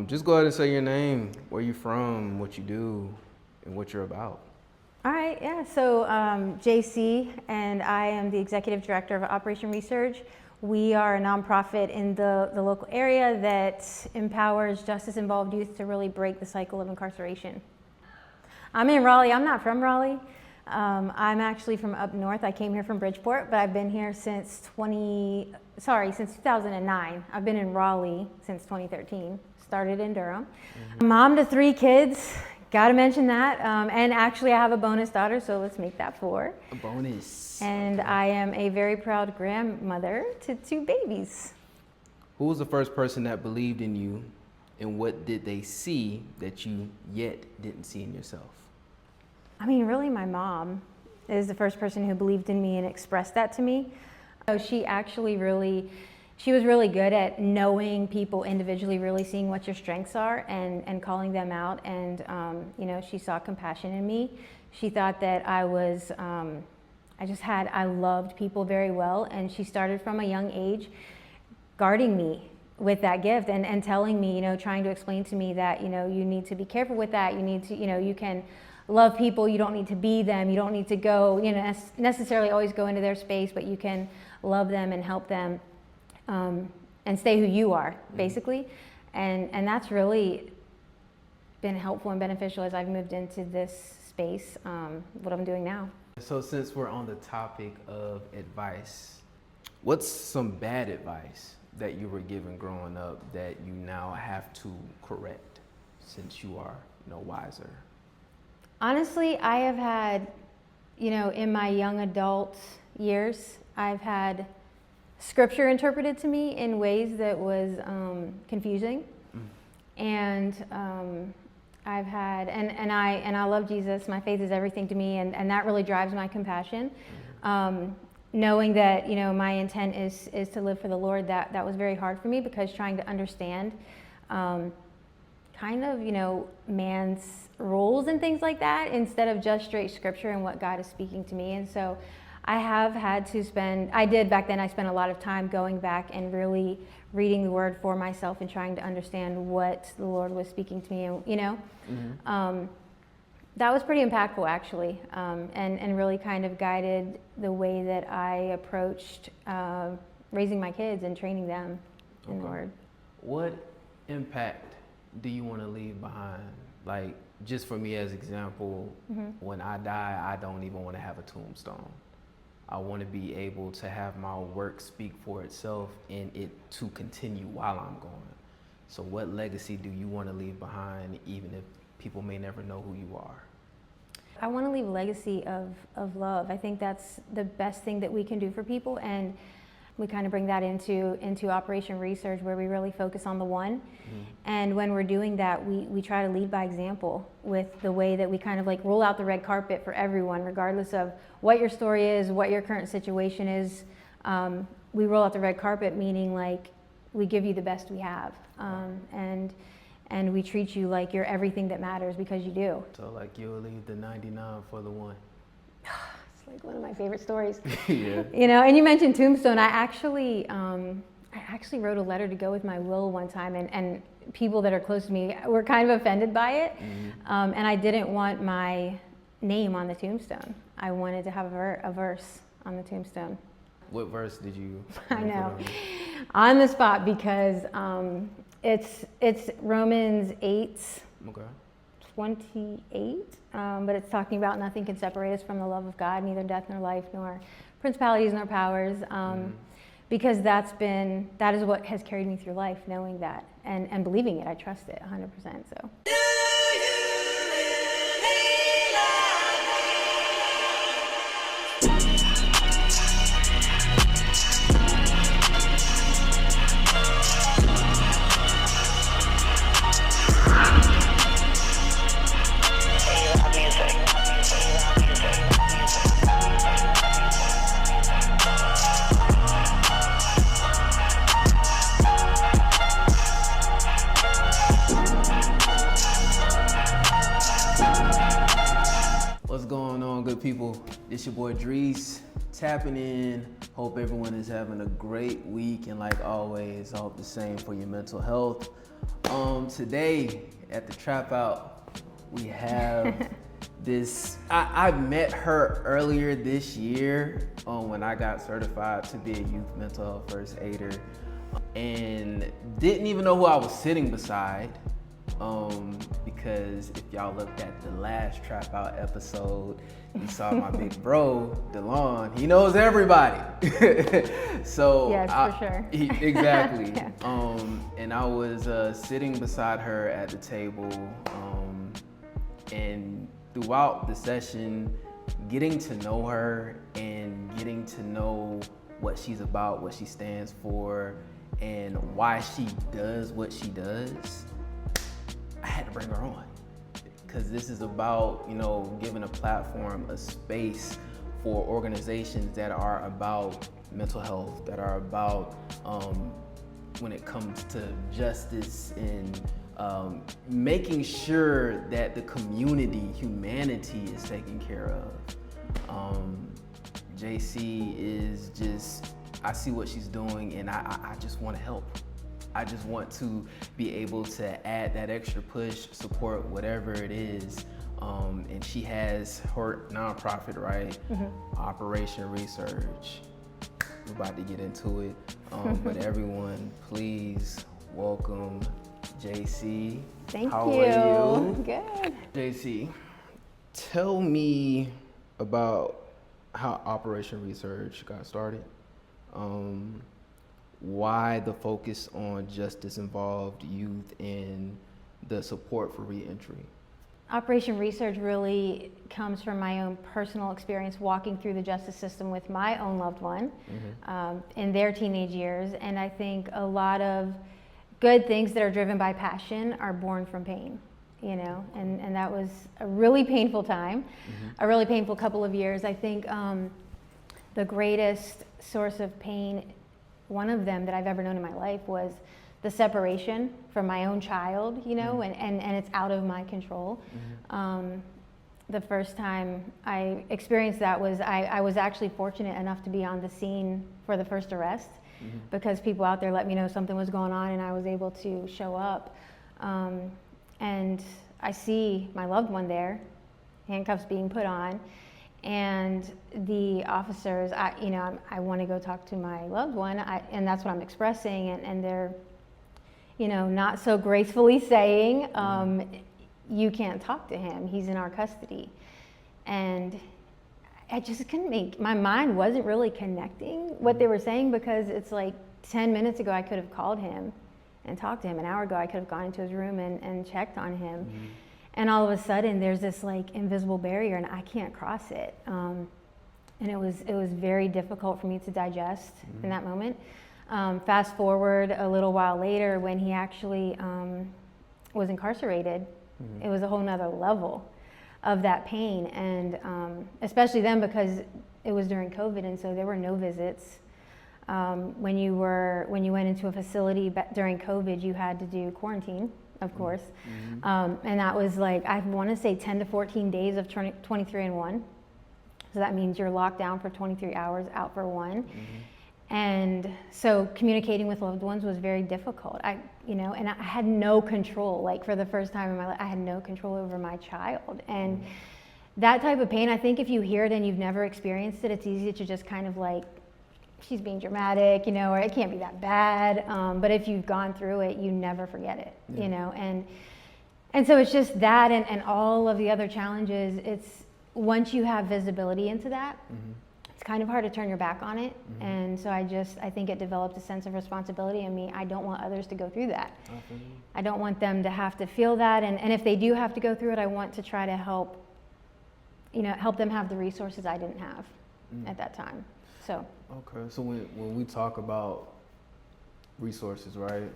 Just go ahead and say your name, where you from, what you do, and what you're about. All right, yeah, so JC, and I am the Executive Director of Operation Resurge. We are a nonprofit in the local area that empowers justice-involved youth to really break the cycle of incarceration. I'm in Raleigh. I'm not from Raleigh. I'm actually from up north. I came here from Bridgeport, but I've been here since 2009. I've been in Raleigh since 2013. Started in Durham. Mom to 3 kids. Got to mention that. And actually, I have a bonus daughter, so let's make that 4. A bonus. And I am a very proud grandmother to 2 babies. Who was the first person that believed in you, and what did they see that you yet didn't see in yourself? I mean, really, my mom is the first person who believed in me and expressed that to me. So she was really good at knowing people individually, really seeing what your strengths are and calling them out. And, she saw compassion in me. She thought that I loved people very well. And she started from a young age guarding me with that gift and telling me, trying to explain to me that, you need to be careful with that. You need to, you can love people. You don't need to be them. You don't need to go, necessarily always go into their space, but you can love them and help them. And stay who you are, basically. And that's really been helpful and beneficial as I've moved into this space, what I'm doing now. So since we're on the topic of advice, what's some bad advice that you were given growing up that you now have to correct since you are, wiser? Honestly, I have had, in my young adult years, I've had scripture interpreted to me in ways that was confusing. And I've had, and I love Jesus. My faith is everything to me, and that really drives my compassion. Knowing that, my intent is to live for the Lord, that was very hard for me, because trying to understand man's rules and things like that, instead of just straight scripture and what God is speaking to me. And so I have had to spend a lot of time going back and really reading the word for myself and trying to understand what the Lord was speaking to me, that was pretty impactful, actually, and really kind of guided the way that I approached raising my kids and training them in the word. What impact do you want to leave behind? Like, just for me as example, when I die, I don't even want to have a tombstone. I want to be able to have my work speak for itself and it to continue while I'm gone. So what legacy do you want to leave behind, even if people may never know who you are? I want to leave a legacy of love. I think that's the best thing that we can do for people, and we kind of bring that into Operation Resurge, where we really focus on the one. And when we're doing that, we try to lead by example with the way that we kind of like roll out the red carpet for everyone, regardless of what your story is, what your current situation is. We roll out the red carpet, meaning like we give you the best we have, and we treat you like you're everything that matters, because you do. So like you'll leave the 99 for the one. Like one of my favorite stories. Yeah. And you mentioned tombstone. I actually wrote a letter to go with my will one time, and people that are close to me were kind of offended by it. And I didn't want my name on the tombstone. I wanted to have a verse on the tombstone. What verse did you? I know, on the spot, because it's Romans 8. Okay. 28, but it's talking about nothing can separate us from the love of God, neither death nor life, nor principalities nor powers, because that is what has carried me through life, knowing that and believing it. I trust it 100%. So. People, it's your boy Drees tapping in. Hope everyone is having a great week, and like always, I hope the same for your mental health. Today at the Trap Out, we have this. I met her earlier this year when I got certified to be a youth mental health first aider, and didn't even know who I was sitting beside. Because if y'all looked at the last Trap Out episode, you saw my big bro, DeLon. He knows everybody. So yes, for sure. Exactly. Yeah. And I was sitting beside her at the table, and throughout the session, getting to know her and getting to know what she's about, what she stands for, and why she does what she does, I had to bring her on, because this is about, giving a platform, a space for organizations that are about mental health, that are about, when it comes to justice and making sure that the community, humanity is taken care of. JC is just, I see what she's doing, and I just want to help. I just want to be able to add that extra push, support, whatever it is. And she has her nonprofit, right? Mm-hmm. Operation Resurge. We're about to get into it. But everyone, please welcome JC. Thank How you. are you? Good. JC, tell me about how Operation Resurge got started. Why the focus on justice-involved youth and the support for reentry? Operation Resurge really comes from my own personal experience walking through the justice system with my own loved one, in their teenage years. And I think a lot of good things that are driven by passion are born from pain, and that was a really painful time, a really painful couple of years. I think the greatest source of pain, one of them that I've ever known in my life, was the separation from my own child, and it's out of my control. The first time I experienced that was, I was actually fortunate enough to be on the scene for the first arrest, because people out there let me know something was going on, and I was able to show up. And I see my loved one there, handcuffs being put on, and the officers, I want to go talk to my loved one, and that's what I'm expressing, and they're, not so gracefully saying, you can't talk to him, he's in our custody. And I just couldn't my mind wasn't really connecting what they were saying, because it's like 10 minutes ago I could have called him and talked to him. An hour ago I could have gone into his room and checked on him. And all of a sudden there's this invisible barrier, and I can't cross it. And it was very difficult for me to digest in that moment. Fast forward a little while later, when he actually was incarcerated, it was a whole nother level of that pain. And especially then, because it was during COVID, and so there were no visits. When you went into a facility during COVID, you had to do quarantine, of course. And that was I want to say 10 to 14 days of 23-and-1. So that means you're locked down for 23 hours, out for one. And so communicating with loved ones was very difficult. And I had no control. For the first time in my life, I had no control over my child. And that type of pain, I think if you hear it and you've never experienced it, it's easy to just kind of she's being dramatic, or it can't be that bad. But if you've gone through it, you never forget it, and so it's just that, and all of the other challenges. It's once you have visibility into that, it's kind of hard to turn your back on it. And so I think it developed a sense of responsibility in me. I don't want others to go through that. I don't want them to have to feel that. And if they do have to go through it, I want to try to help them have the resources I didn't have at that time. So. Okay, so when we talk about resources, right?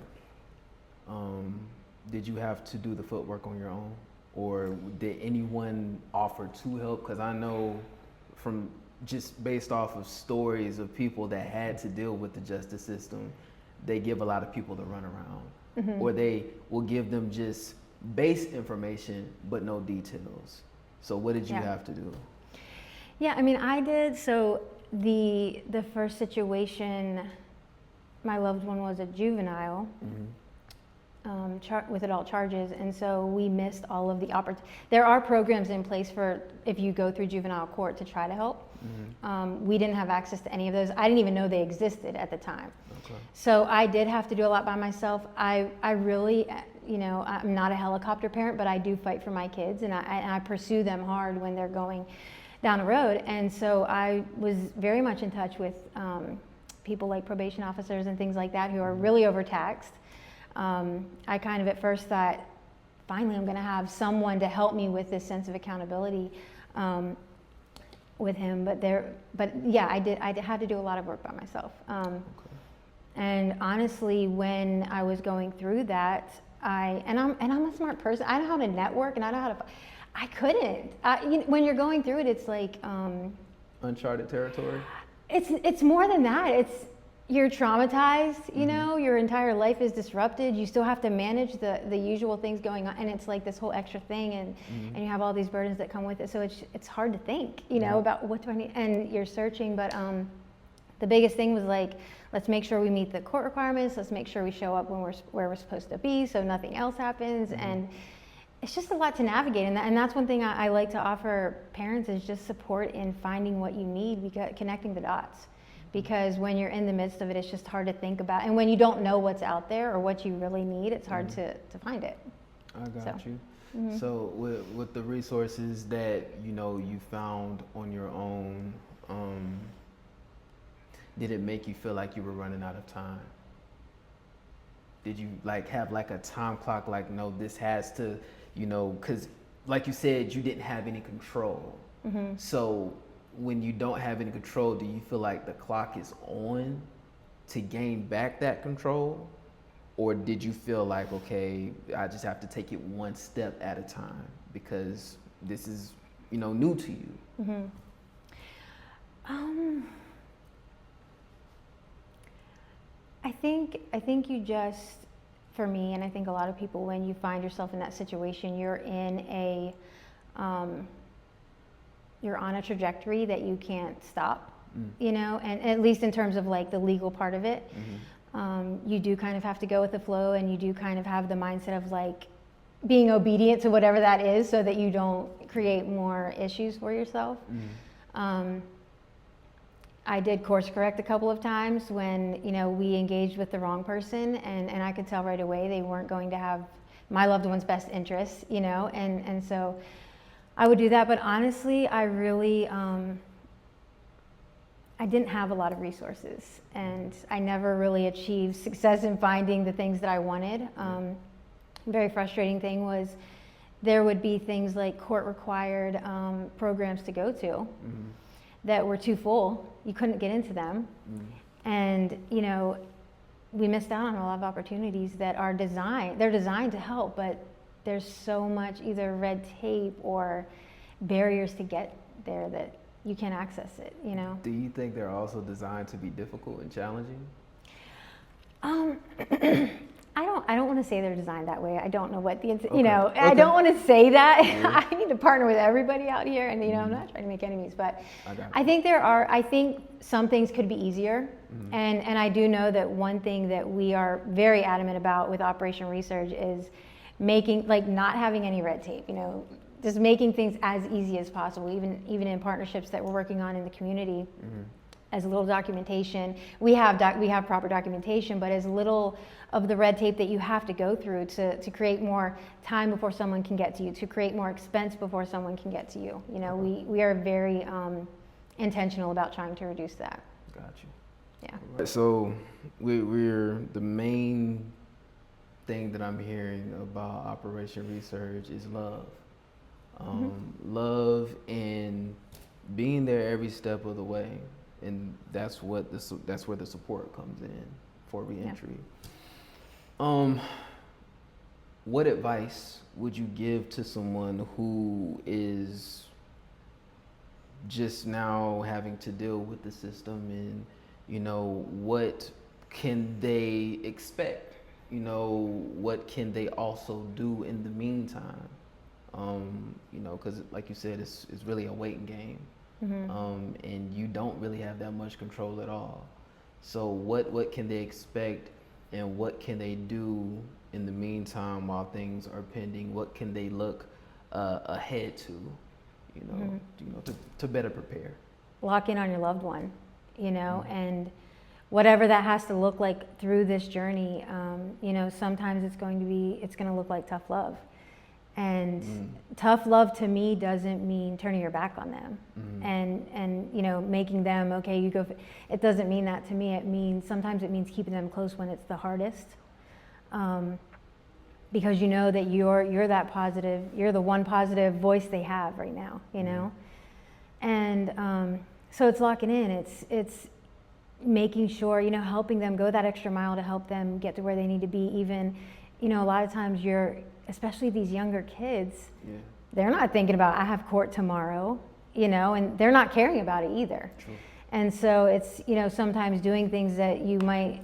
Did you have to do the footwork on your own, or did anyone offer to help? Because I know from just based off of stories of people that had to deal with the justice system, they give a lot of people the runaround, or they will give them just base information but no details. So what did you have to do? Yeah, I did. So the first situation, my loved one was a juvenile, with adult charges, and so we missed all of the opportunities. There are programs in place for if you go through juvenile court to try to help. We didn't have access to any of those. I didn't even know they existed at the time. Okay. So I did have to do a lot by myself. I really, I'm not a helicopter parent, but I do fight for my kids, and I pursue them hard when they're going down the road. And so I was very much in touch with people like probation officers and things like that who are really overtaxed. I kind of at first thought, finally I'm going to have someone to help me with this sense of accountability with him. But yeah, I had to do a lot of work by myself. And honestly, when I was going through that, I'm a smart person. I know how to network, and I know how to. I couldn't. When you're going through it, it's like Uncharted territory. It's more than that. You're traumatized, your entire life is disrupted. You still have to manage the usual things going on, and it's like this whole extra thing, and you have all these burdens that come with it. So it's hard to think, about what do I need, and you're searching. But the biggest thing was like, let's make sure we meet the court requirements. Let's make sure we show up when where we're supposed to be, so nothing else happens. And it's just a lot to navigate, and that's one thing I like to offer parents is just support in finding what you need, connecting the dots. Because when you're in the midst of it, it's just hard to think about. And when you don't know what's out there or what you really need, it's hard to find it. I got you. So with the resources that, you found on your own, did it make you feel like you were running out of time? Did you have a time clock, no, this has to, because like you said, you didn't have any control. So when you don't have any control, do you feel like the clock is on to gain back that control? Or did you feel like, okay, I just have to take it one step at a time because this is, new to you? I think you just, for me, and I think a lot of people, when you find yourself in that situation, you're on a trajectory that you can't stop, and at least in terms of the legal part of it, you do kind of have to go with the flow, and you do kind of have the mindset of being obedient to whatever that is so that you don't create more issues for yourself. I did course correct a couple of times when, we engaged with the wrong person, and I could tell right away they weren't going to have my loved one's best interests, and so I would do that. But honestly, I really, I didn't have a lot of resources, and I never really achieved success in finding the things that I wanted. Very frustrating thing was there would be things like court required programs to go to that were too full. You couldn't get into them. And, we missed out on a lot of opportunities that are they're designed to help, but there's so much either red tape or barriers to get there that you can't access it, Do you think they're also designed to be difficult and challenging? I don't want to say they're designed that way. I don't know what Okay. I don't want to say that. I need to partner with everybody out here, and I'm not trying to make enemies, but I think I think some things could be easier, and I do know that one thing that we are very adamant about with Operation Resurge is making not having any red tape, just making things as easy as possible, even in partnerships that we're working on in the community. As little documentation, we have proper documentation, but as little of the red tape that you have to go through to create more time before someone can get to you, to create more expense before someone can get to you. We are very intentional about trying to reduce that. Got you. Yeah. Right, so we're the main thing that I'm hearing about Operation Resurge is love. Love and being there every step of the way. And that's where the support comes in for reentry. What advice would you give to someone who is just now having to deal with the system, and what can they expect? What can they also do in the meantime? Because like you said, it's really a waiting game. And you don't really have that much control at all. So what can they expect and what can they do in the meantime while things are pending? What can they look ahead to, to better prepare? Lock in on your loved one, and whatever that has to look like through this journey. Sometimes it's going to look like tough love. And tough love to me doesn't mean turning your back on them and making them, okay, you go. It doesn't mean that to me. Sometimes it means keeping them close when it's the hardest. Because you know that you're that positive, you're the one positive voice they have right now, And so it's locking in, it's making sure, helping them go that extra mile to help them get to where they need to be. Even, a lot of times especially these younger kids, they're not thinking about, I have court tomorrow, and they're not caring about it either. True. And so it's, sometimes doing things that you might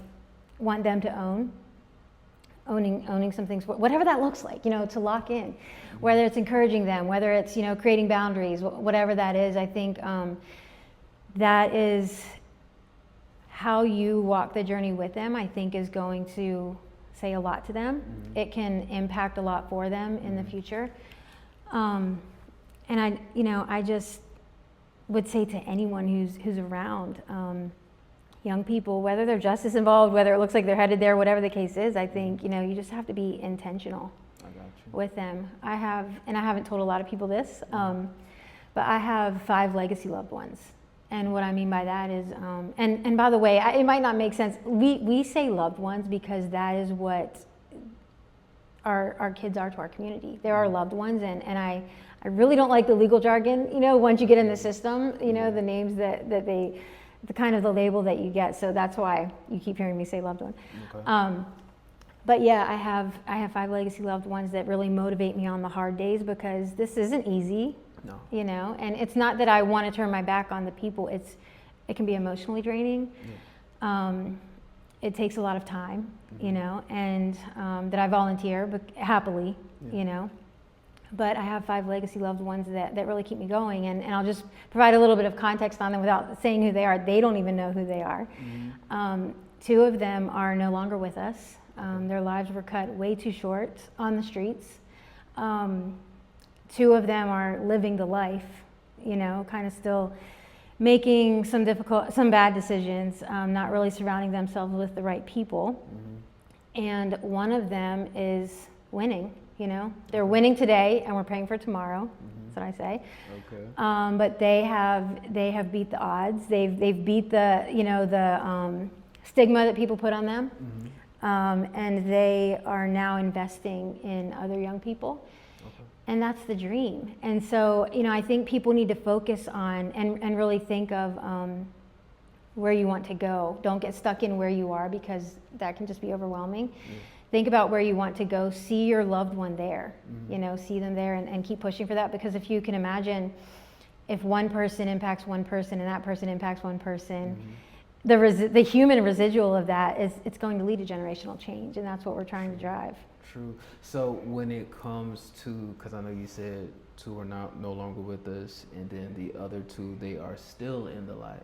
want them to owning some things, whatever that looks like, to lock in, whether it's encouraging them, whether it's, creating boundaries, whatever that is. I think that is how you walk the journey with them, I think is going to say a lot to them. It can impact a lot for them in the future. And I just would say to anyone who's around, young people, whether they're just as involved, whether it looks like they're headed there, whatever the case is, I think, you just have to be intentional with them. I haven't told a lot of people this, but I have 5 legacy loved ones. And what I mean by that is, and by the way, it might not make sense. We say loved ones because that is what our kids are to our community. They're our loved ones, and I really don't like the legal jargon, once you get in the system, the names that they, the kind of the label that you get. So that's why you keep hearing me say loved one. Okay. But yeah, I have 5 legacy loved ones that really motivate me on the hard days, because this isn't easy. No. And it's not that I want to turn my back on the people. It can be emotionally draining. It takes a lot of time, and that I volunteer happily, But I have 5 legacy loved ones that really keep me going, and I'll just provide a little bit of context on them without saying who they are. They don't even know who they are. 2 of them are no longer with us. Their lives were cut way too short on the streets. 2 of them are living the life, kind of still making some bad decisions, not really surrounding themselves with the right people. And one of them is winning, They're winning today, and we're praying for tomorrow. That's what I say. Okay. But they have beat the odds. They've beat the stigma that people put on them. And they are now investing in other young people. And that's the dream. And so, I think people need to focus on and really think of where you want to go. Don't get stuck in where you are, because that can just be overwhelming. Think about where you want to go. See your loved one there, see them there, and keep pushing for that. Because if you can imagine, if one person impacts one person and that person impacts one person, the human residual of that it's going to lead to generational change. And that's what we're trying to drive. True. So when it comes to, because I know you said 2 are no longer with us, and then the other 2, they are still in the life.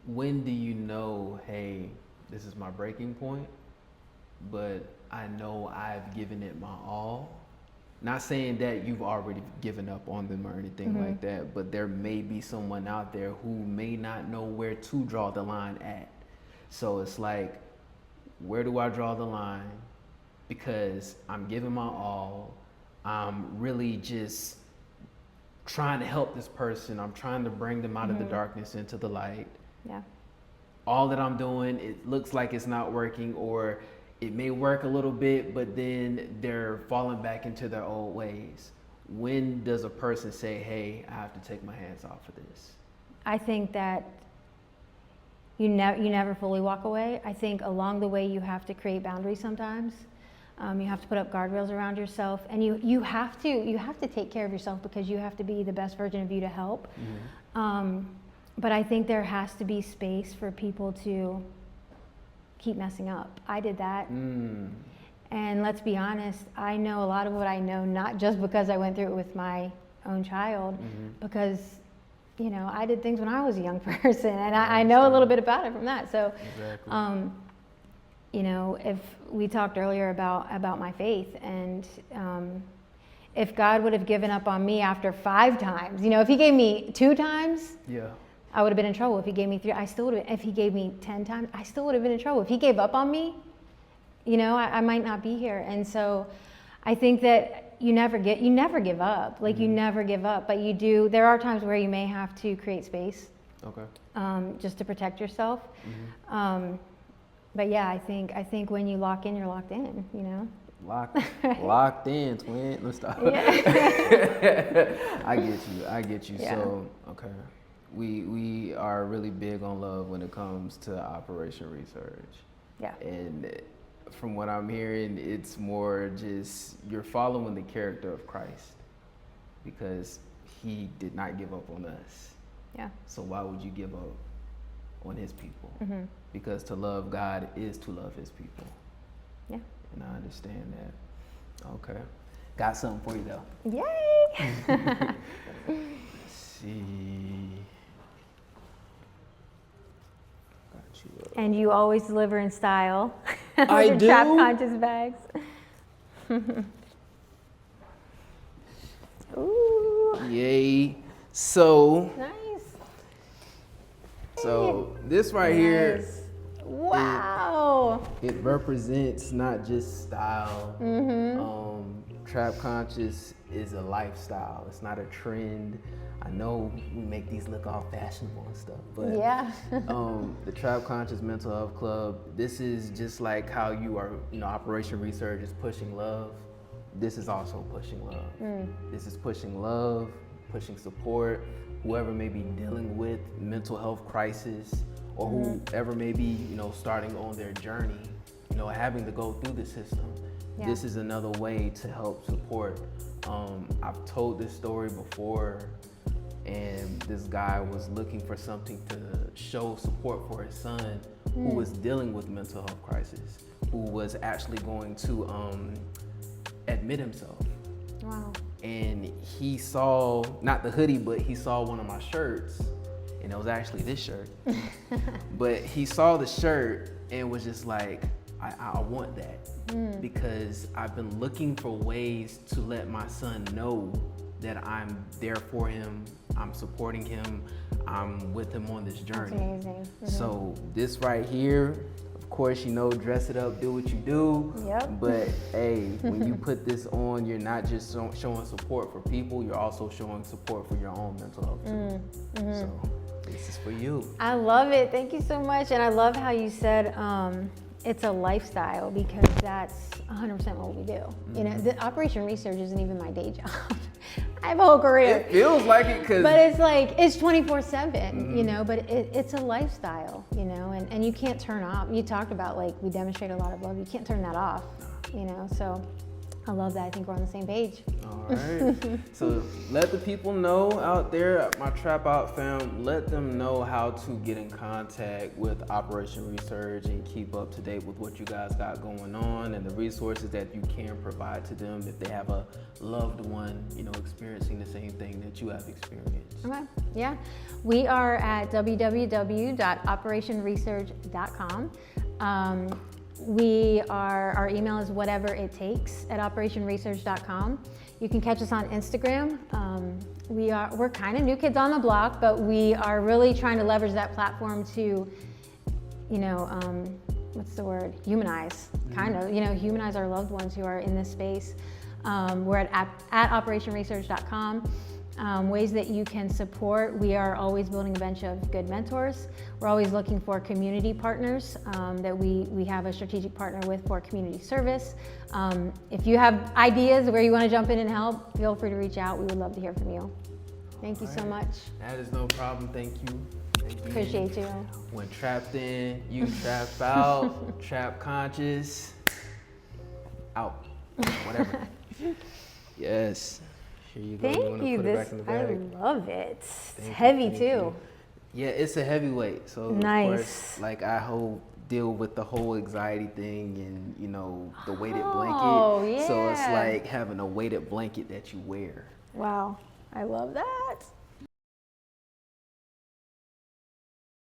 When do you know, hey, this is my breaking point, but I know I've given it my all? Not saying that you've already given up on them or anything like that, but there may be someone out there who may not know where to draw the line at. So it's like, where do I draw the line? Because I'm giving my all. I'm really just trying to help this person. I'm trying to bring them out of the darkness into the light. Yeah. All that I'm doing, it looks like it's not working, or it may work a little bit, but then they're falling back into their old ways. When does a person say, hey, I have to take my hands off of this? I think that you never fully walk away. I think along the way you have to create boundaries sometimes. You have to put up guardrails around yourself, and you have to take care of yourself, because you have to be the best version of you to help. But I think there has to be space for people to keep messing up. I did that. And let's be honest, I know a lot of what I know, not just because I went through it with my own child, because you know, I did things when I was a young person, and I know a little bit about it from that. So, Exactly. you know, if we talked earlier about my faith, and if God would have given up on me after 5 times, you know, if he gave me 2 times, Yeah. I would have been in trouble. If he gave me 3, I still would have. If he gave me 10 times, I still would have been in trouble. If he gave up on me, you know, I might not be here. And so, I think that you never give up. Like you never give up, but you do. There are times where you may have to create space, Okay. just to protect yourself. But yeah, I think when you lock in, you're locked in. You know. Locked in, twin. Let's stop. Yeah. I get you. Yeah. So, okay. We are really big on love when it comes to Operation Resurge. Yeah. And from what I'm hearing, it's more just you're following the character of Christ because he did not give up on us. Yeah. So why would you give up on his people? Because to love God is to love his people. Yeah. And I understand that. Okay. Got something for you though. Yay! Let's see. Got you. And you always deliver in style. I Your do? Trap conscious bags. Ooh, Yay. So nice. This right here, Nice. Wow. it represents not just style. Trap conscious is a lifestyle. It's not a trend. I know we make these look all fashionable and stuff, but Yeah. the Trap Conscious Mental Health Club, this is just like how you are, you know, Operation Resurge is pushing love. This is also pushing love. This is pushing love, pushing support, whoever may be dealing with mental health crisis or whoever may be, you know, starting on their journey, you know, having to go through the system. Yeah. This is another way to help support. I've told this story before, and this guy was looking for something to show support for his son who was dealing with mental health crisis, who was actually going to admit himself. Wow. And he saw, not the hoodie, but he saw one of my shirts, and it was actually this shirt. But he saw the shirt and was just like, I want that, because I've been looking for ways to let my son know that I'm there for him, I'm supporting him, I'm with him on this journey. That's amazing. So this right here, of course, you know, dress it up, do what you do. Yep. But hey, when you put this on, you're not just showing support for people, you're also showing support for your own mental health too. So this is for you. I love it. Thank you so much. And I love how you said it's a lifestyle, because that's 100% what we do. You know, the Operation Resurge isn't even my day job. I have a whole career. It feels like it, because But it's like, it's 24/7, you know, but it's a lifestyle, you know, and you can't turn off. You talked about, like, we demonstrate a lot of love. You can't turn that off, you know, so I love that. I think we're on the same page. All right. So let the people know out there, my Trap Out fam, let them know how to get in contact with Operation Resurge and keep up to date with what you guys got going on and the resources that you can provide to them if they have a loved one, you know, experiencing the same thing that you have experienced. Okay, yeah. We are at www.operationresurge.com. Our email is whateverittakes@operationresurge.com. You can catch us on Instagram. We're kind of new kids on the block, but we are really trying to leverage that platform to, you know, what's the word? Humanize, kind of, you know, humanize our loved ones who are in this space. We're at operationresurge.com. Ways that you can support. We are always building a bench of good mentors. We're always looking for community partners that we have a strategic partner with for community service. If you have ideas where you want to jump in and help, feel free to reach out. We would love to hear from you. Thank you so much. That is no problem. Thank you. Appreciate you. When trapped in, you trap out. Trap conscious, out. Whatever. Yes. Here you go. Thank wanna you. put it back in the bag? I love it. It's Thank you, heavy thank too. you. Yeah, it's a heavyweight. So Nice. of course, like I deal with the whole anxiety thing and, you know, the weighted blanket. Oh, So it's yeah. like having a weighted blanket that you wear. Wow, I love that.